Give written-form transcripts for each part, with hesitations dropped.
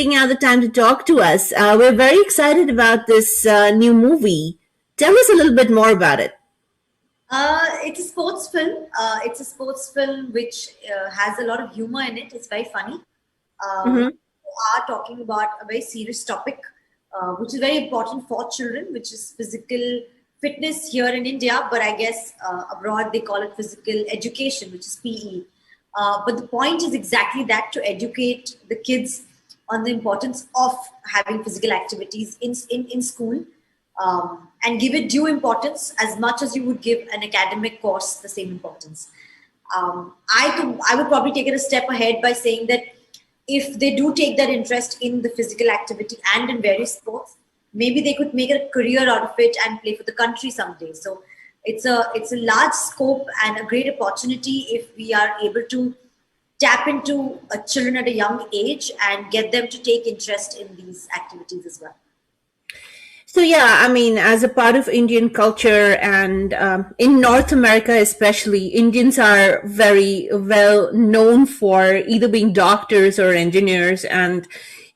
taking out the time to talk to us. We're very excited about this new movie. Tell us a little bit more about it. It's a sports film. It's a sports film which has a lot of humor in it. It's very funny. Mm-hmm. We are talking about a very serious topic, which is very important for children, which is physical fitness here in India. But I guess abroad they call it physical education, which is PE. But the point is exactly that, to educate the kids on the importance of having physical activities in school, and give it due importance as much as you would give an academic course the same importance. I would probably take it a step ahead by saying that if they do take that interest in the physical activity and in various sports, maybe they could make a career out of it and play for the country someday. So it's a large scope and a great opportunity if we are able to tap into children at a young age and get them to take interest in these activities as well. So yeah, I mean, as a part of Indian culture and in North America especially, Indians are very well known for either being doctors or engineers, and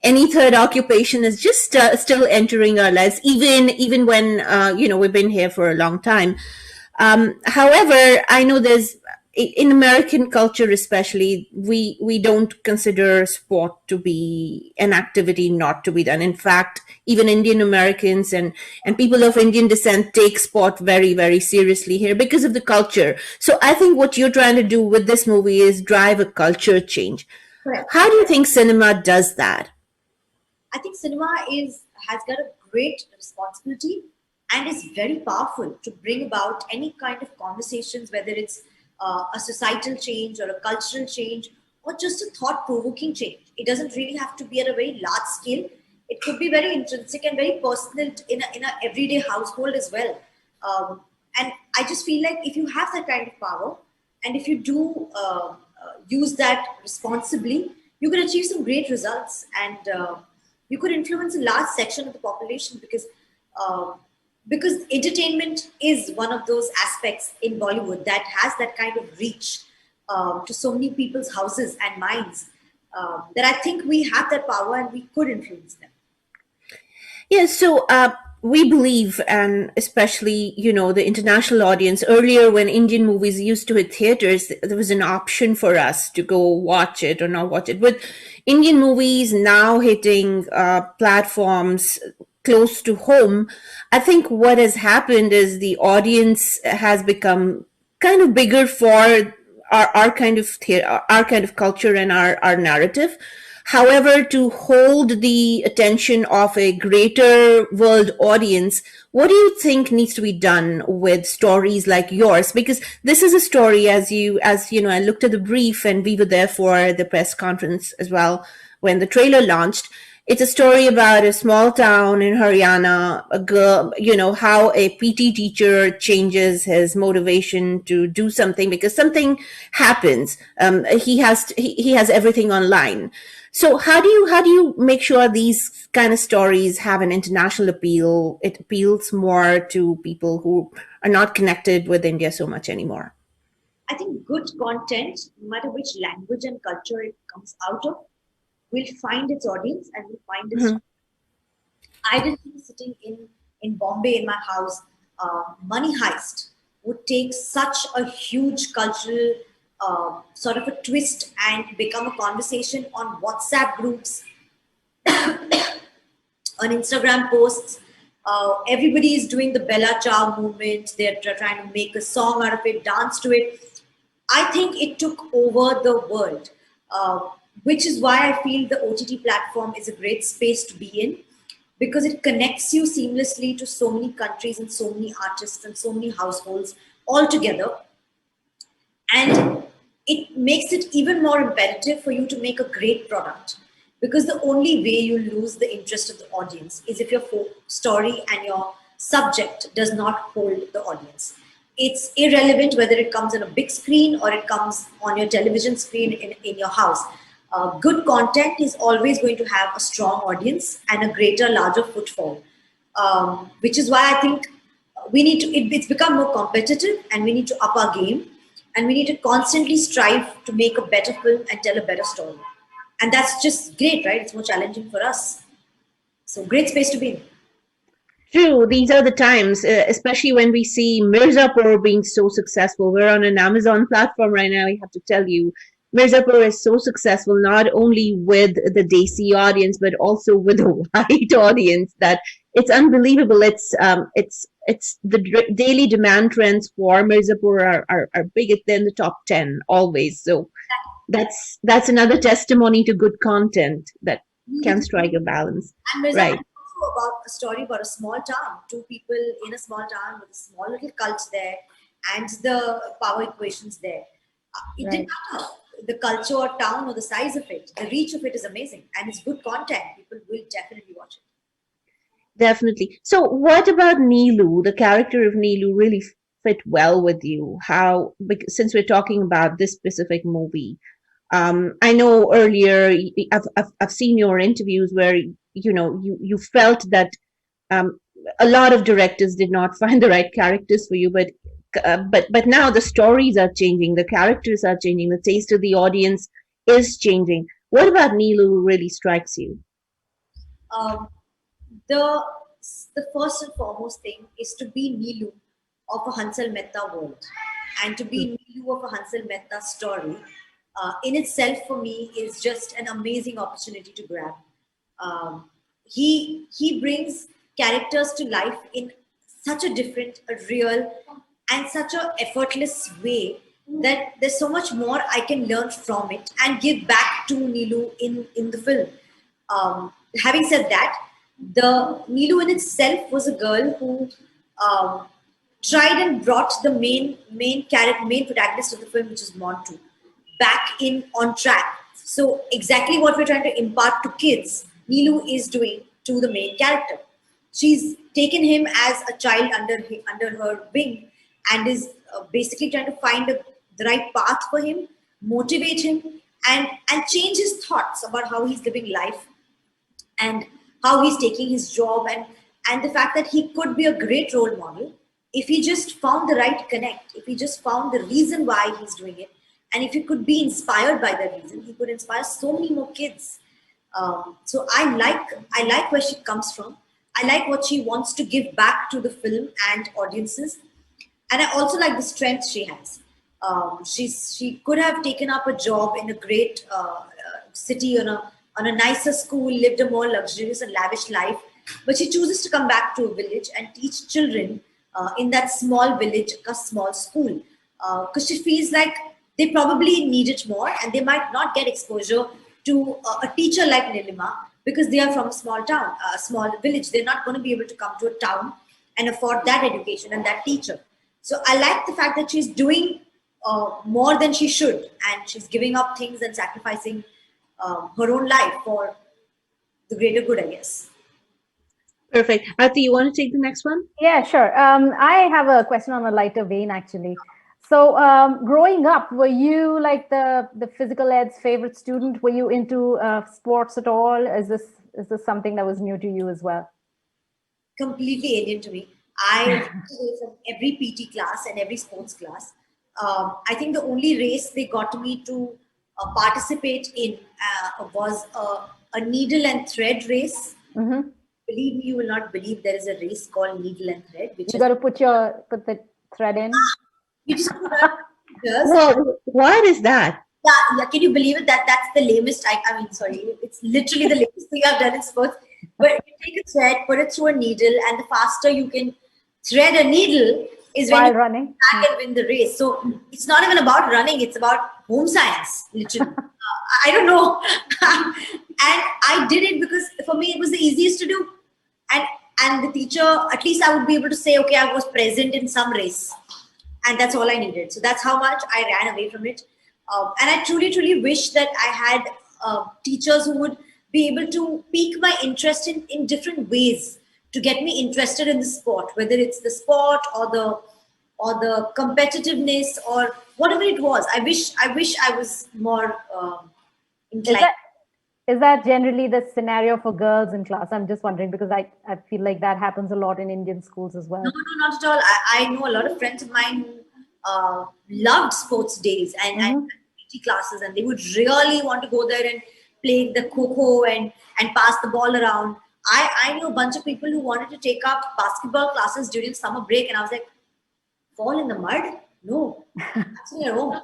any third occupation is just still entering our lives, even when we've been here for a long time. However, I know there's in American culture, especially, we don't consider sport to be an activity not to be done. In fact, even Indian Americans and people of Indian descent take sport very, very seriously here because of the culture. So I think what you're trying to do with this movie is drive a culture change. Correct. How do you think cinema does that? I think cinema has got a great responsibility and is very powerful to bring about any kind of conversations, whether it's a societal change or a cultural change or just a thought-provoking change. It doesn't really have to be at a very large scale. It could be very intrinsic and very personal in a everyday household as well. And I just feel like if you have that kind of power and if you do use that responsibly, you can achieve some great results, and you could influence a large section of the population because entertainment is one of those aspects in Bollywood that has that kind of reach to so many people's houses and minds, that I think we have that power and we could influence them. Yeah, so we believe, and especially, the international audience, earlier when Indian movies used to hit theaters, there was an option for us to go watch it or not watch it. With Indian movies now hitting platforms close to home, I think what has happened is the audience has become kind of bigger for our kind of our kind of culture and our narrative. However, to hold the attention of a greater world audience, what do you think needs to be done with stories like yours? Because this is a story, as I looked at the brief, and we were there for the press conference as well when the trailer launched. It's a story about a small town in Haryana, a girl, how a PT teacher changes his motivation to do something because something happens. He has everything online. So how do you make sure these kind of stories have an international appeal? It appeals more to people who are not connected with India so much anymore. I think good content, no matter which language and culture it comes out of, will find its audience and will find its. Mm-hmm. I didn't think sitting in Bombay in my house, Money Heist would take such a huge cultural sort of a twist and become a conversation on WhatsApp groups, on Instagram posts. Everybody is doing the Bella Ciao movement. They're trying to make a song out of it, dance to it. I think it took over the world, which is why I feel the OTT platform is a great space to be in, because it connects you seamlessly to so many countries and so many artists and so many households all together. And it makes it even more imperative for you to make a great product, because the only way you lose the interest of the audience is if your story and your subject does not hold the audience. It's irrelevant whether it comes on a big screen or it comes on your television screen in your house. Good content is always going to have a strong audience and a greater, larger footfall, which is why I think we need to, it's become more competitive and we need to up our game and we need to constantly strive to make a better film and tell a better story. And that's just great, right? It's more challenging for us. So great space to be in. True, these are the times, especially when we see Mirzapur being so successful. We're on an Amazon platform right now. I have to tell you, Mirzapur is so successful not only with the Desi audience but also with the white audience that it's unbelievable. It's the daily demand trends for Mirzapur are big. They're in the top 10 always. So that's another testimony to good content that can strike a balance. And Mirza Right. is also about a story about a small town, two people in a small town with a small little cult there, and the power equations there. It didn't Right. matter the culture or town or the size of it. The reach of it is amazing, and it's good content. People will definitely watch it. Definitely. So, what about Neelu? The character of Neelu really fit well with you. Since we're talking about this specific movie, I know earlier I've seen your interviews where you felt that um, a lot of directors did not find the right characters for you, but now the stories are changing, the characters are changing, the taste of the audience is changing. What about Neelu really strikes you? Um, the the first and foremost thing is to be Neelu of a Hansal Mehta world, and to be Neelu of a Hansal Mehta story in itself for me is just an amazing opportunity to grab. He brings characters to life in such a different, a real, and such a effortless way that there's so much more I can learn from it and give back to Neelu in the film. Having said that, the Neelu in itself was a girl who um, tried and brought the main protagonist of the film, which is Montu, back in on track. So exactly what we're trying to impart to kids, Neelu is doing to the main character. She's taken him as a child under her wing and is basically trying to find the right path for him, motivate him, and change his thoughts about how he's living life and how he's taking his job and the fact that he could be a great role model if he just found the right connect, if he just found the reason why he's doing it, and if he could be inspired by that reason, he could inspire so many more kids. So I like where she comes from. I like what she wants to give back to the film and audiences, and I also like the strength she has. She could have taken up a job in a great city on a nicer school, lived a more luxurious and lavish life, but she chooses to come back to a village and teach children in that small village, a small school, because she feels like they probably need it more, and they might not get exposure to a teacher like Nilima because they are from a small town, a small village. They're not going to be able to come to a town and afford that education and that teacher. So I like the fact that she's doing more than she should, and she's giving up things and sacrificing her own life for the greater good, I guess. Perfect. Arti, you want to take the next one? Yeah, sure. I have a question on a lighter vein, actually. So, growing up, were you like the physical ed's favorite student? Were you into sports at all? Is this something that was new to you as well? Completely alien to me. I walked away from every PT class and every sports class. I think the only race they got me to participate in was a needle and thread race. Hmm. Believe me, you will not believe there is a race called needle and thread, which You is got to put the thread in. you just put on just Well, what is that? yeah. Can you believe it? That's the lamest. I mean, sorry, it's literally the lamest thing I've done in sports. But you take a thread, put it through a needle, and the faster you can thread a needle is when you While running. back and win the race. So it's not even about running; it's about home science, literally. I don't know, and I did it because for me it was the easiest to do, and and the teacher, at least I would be able to say, okay, I was present in some race, and that's all I needed. So that's how much I ran away from it. And I truly wish that I had teachers who would be able to pique my interest in different ways to get me interested in the sport, whether it's the sport or the competitiveness or whatever it was. I wish I was more Is inclined. that is that generally the scenario for girls in class? I'm just wondering because I feel like that happens a lot in Indian schools as No, well. no, not at all. I know a lot of friends of mine who loved sports days and Hmm. PT classes, and they would really want to go there and playing the kho and pass the ball around. I knew a bunch of people who wanted to take up basketball classes during summer break, and I was like, fall in the mud? No, actually, at home.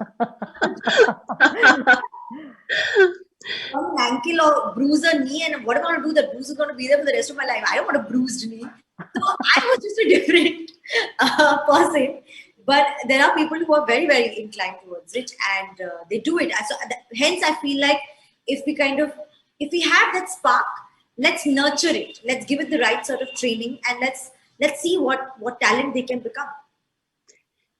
One ankle or bruise a knee, and what am I going to do? The bruise is going to be there for the rest of my life. I don't want a bruised knee. So I was just a different person. But there are people who are very, very inclined towards it, and they do it. So hence, I feel like if if we have that spark, let's nurture it. Let's give it the right sort of training, and let's see what talent they can become.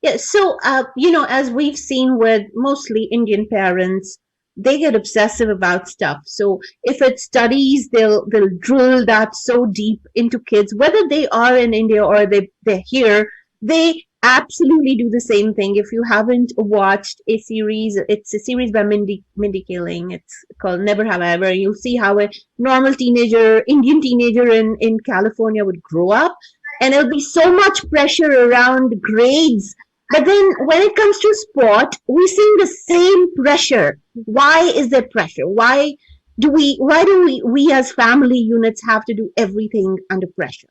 Yeah, so as we've seen with mostly Indian parents, they get obsessive about stuff. So if it's studies, they'll drill that so deep into kids, whether they are in India or they're here. They absolutely do the same thing. If you haven't watched a series, it's a series by Mindy Kaling. It's called Never Have I Ever. You'll see how a normal Indian teenager in California would grow up, and there'll be so much pressure around grades, but then when it comes to sport, we see the same pressure. Why is there pressure? Why do we as family units have to do everything under pressure?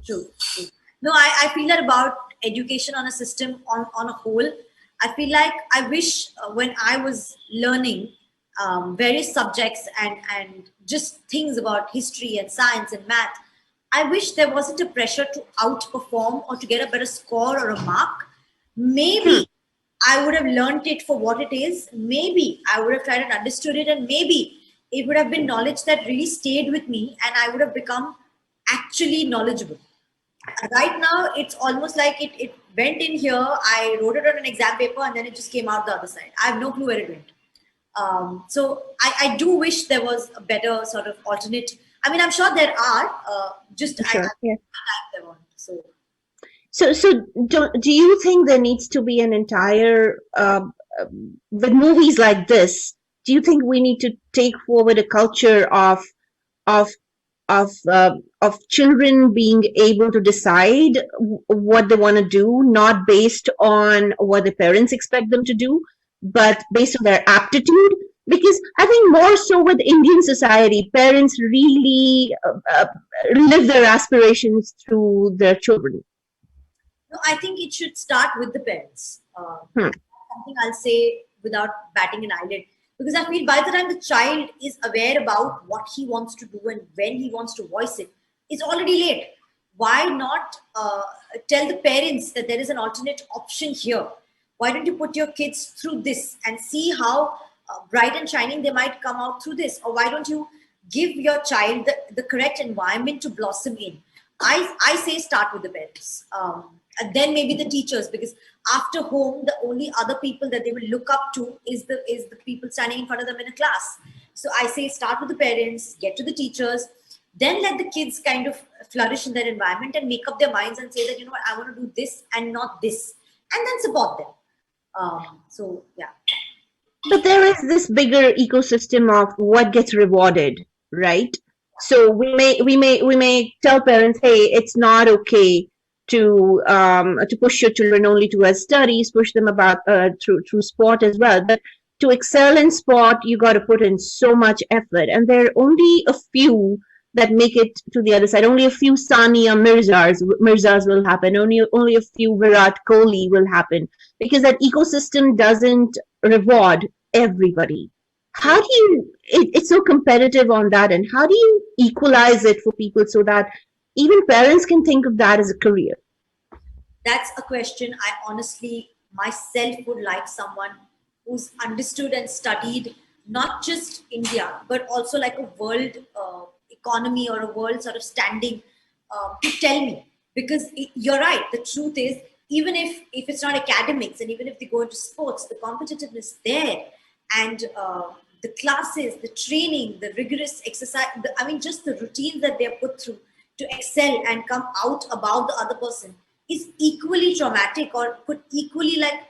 True. True. No, I feel that about education on a system on a whole. I feel like I wish when I was learning various subjects and just things about history and science and math, I wish there wasn't a pressure to outperform or to get a better score or a mark. Maybe I would have learned it for what it is. Maybe I would have tried and understood it, and maybe it would have been knowledge that really stayed with me, and I would have become actually knowledgeable. Right now, it's almost like it went in here. I wrote it on an exam paper, and then it just came out the other side. I have no clue where it went. So I do wish there was a better sort of alternate. I mean, I'm sure there are. Just I Sure. Yeah. type them on. So So do you think there needs to be an entire with movies like this? Do you think we need to take forward a culture of of children being able to decide what they want to do, not based on what the parents expect them to do, but based on their aptitude? Because I think more so with Indian society, parents really live their aspirations through their children. no, I think it should start with the parents. Hmm. Something I'll say without batting an eyelid. Because I feel by the time the child is aware about what he wants to do and when he wants to voice it, it's already late. Why not tell the parents that there is an alternate option here? Why don't you put your kids through this and see how bright and shining they might come out through this? Or why don't you give your child the correct environment to blossom in? I say start with the parents. And then maybe the teachers, because after home the only other people that they will look up to is the people standing in front of them in a class. So I say start with the parents, get to the teachers, then let the kids kind of flourish in their environment and make up their minds and say that, you know what, I want to do this and not this, and then support them. So yeah. But there is this bigger ecosystem of what gets rewarded, right? So we may tell parents, hey, it's not okay to push your children only towards studies, push them about through sport as well. But to excel in sport, you got to put in so much effort, and there are only a few that make it to the other side. Only a few Sania Mirzas will happen. Only a few Virat Kohli will happen, because that ecosystem doesn't reward everybody. How do it's so competitive on that, and how do you equalize it for people so that even parents can think of that as a career? That's a question I honestly myself would like someone who's understood and studied not just India, but also like a world economy or a world sort of standing to tell me. Because you're right, the truth is, even if it's not academics and even if they go into sports, the competitiveness there and the classes, the training, the rigorous exercise, I mean, just the routines that they're put through to excel and come out above the other person is equally traumatic, or could equally like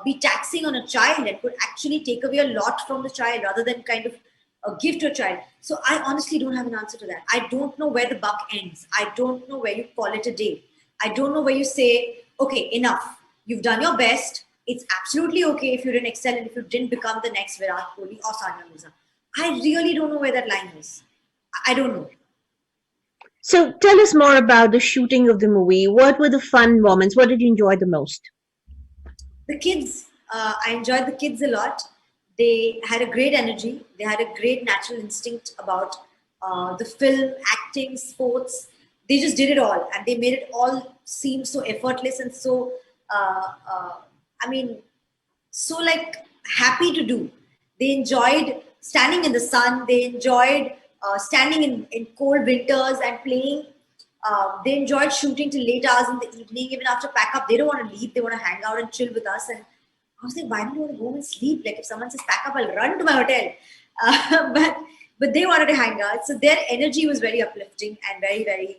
be taxing on a child, and could actually take away a lot from the child rather than kind of give to a child. So I honestly don't have an answer to that. I don't know where the buck ends. I don't know where you call it a day. I don't know where you say, okay, enough. You've done your best. It's absolutely okay if you didn't excel and if you didn't become the next Virat Kohli or Sania Mirza. I really don't know where that line is. I don't know. So tell us more about the shooting of the movie. What were the fun moments? What did you enjoy the most? The kids, I enjoyed the kids a lot. They had a great energy. They had a great natural instinct about the film, acting, sports. They just did it all, and they made it all seem so effortless and so. I mean, so like happy to do. They enjoyed standing in the sun. They enjoyed standing in cold winters and playing. They enjoyed shooting till late hours in the evening. Even after pack up, they don't want to leave. They want to hang out and chill with us. And I was like, why don't you want to go home and sleep? Like if someone says pack up, I'll run to my hotel. But they wanted to hang out. So their energy was very uplifting and very.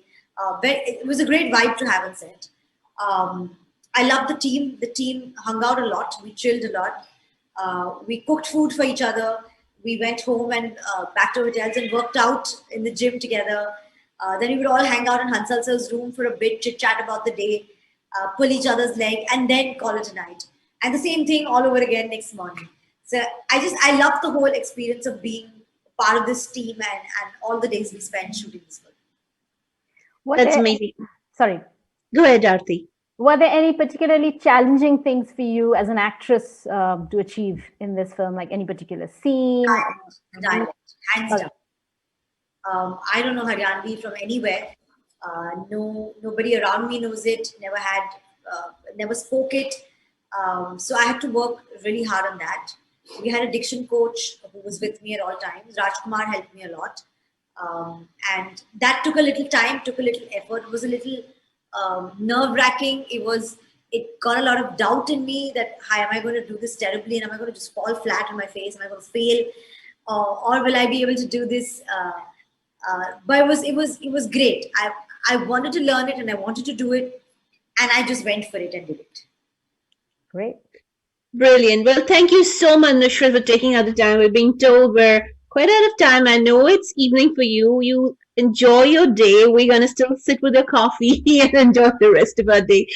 It was a great vibe to have on set. Um, I loved the team. The team hung out a lot. We chilled a lot. We cooked food for each other. We went home and back to hotels and worked out in the gym together. Then we would all hang out in Hansal sir's room for a bit, chit chat about the day, pull each other's leg, and then call it a night. And the same thing all over again next morning. So I love the whole experience of being part of this team and all the days we spent shooting this film. That's amazing. Sorry. Go ahead, Aarti. Were there any particularly challenging things for you as an actress to achieve in this film, like any particular scene? Dialect, hands down. I don't know Haryanvi from anywhere. No, nobody around me knows it. Never spoke it. So I had to work really hard on that. We had a diction coach who was with me at all times. Rajkummar helped me a lot, and that took a little time, took a little effort. It was a little nerve wracking. It got a lot of doubt in me that, hi, am I going to do this terribly, and am I going to just fall flat on my face? Am I going to fail, or will I be able to do this? But it was great. I wanted to learn it and I wanted to do it, and I just went for it and did it. Great. Brilliant. Well, thank you so much, Nushratt, for taking out the time. We're being told we're quite out of time. I know it's evening for you. You enjoy your day. We're going to still sit with a coffee and enjoy the rest of our day.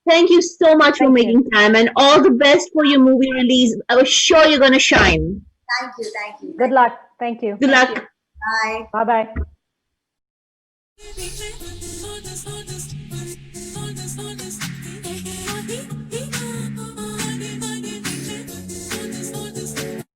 Thank you so much for making time, and all the best for your movie release. I was sure you're going to shine. Thank you. Thank you. Good luck. Thank you. Good luck. Bye. Bye bye.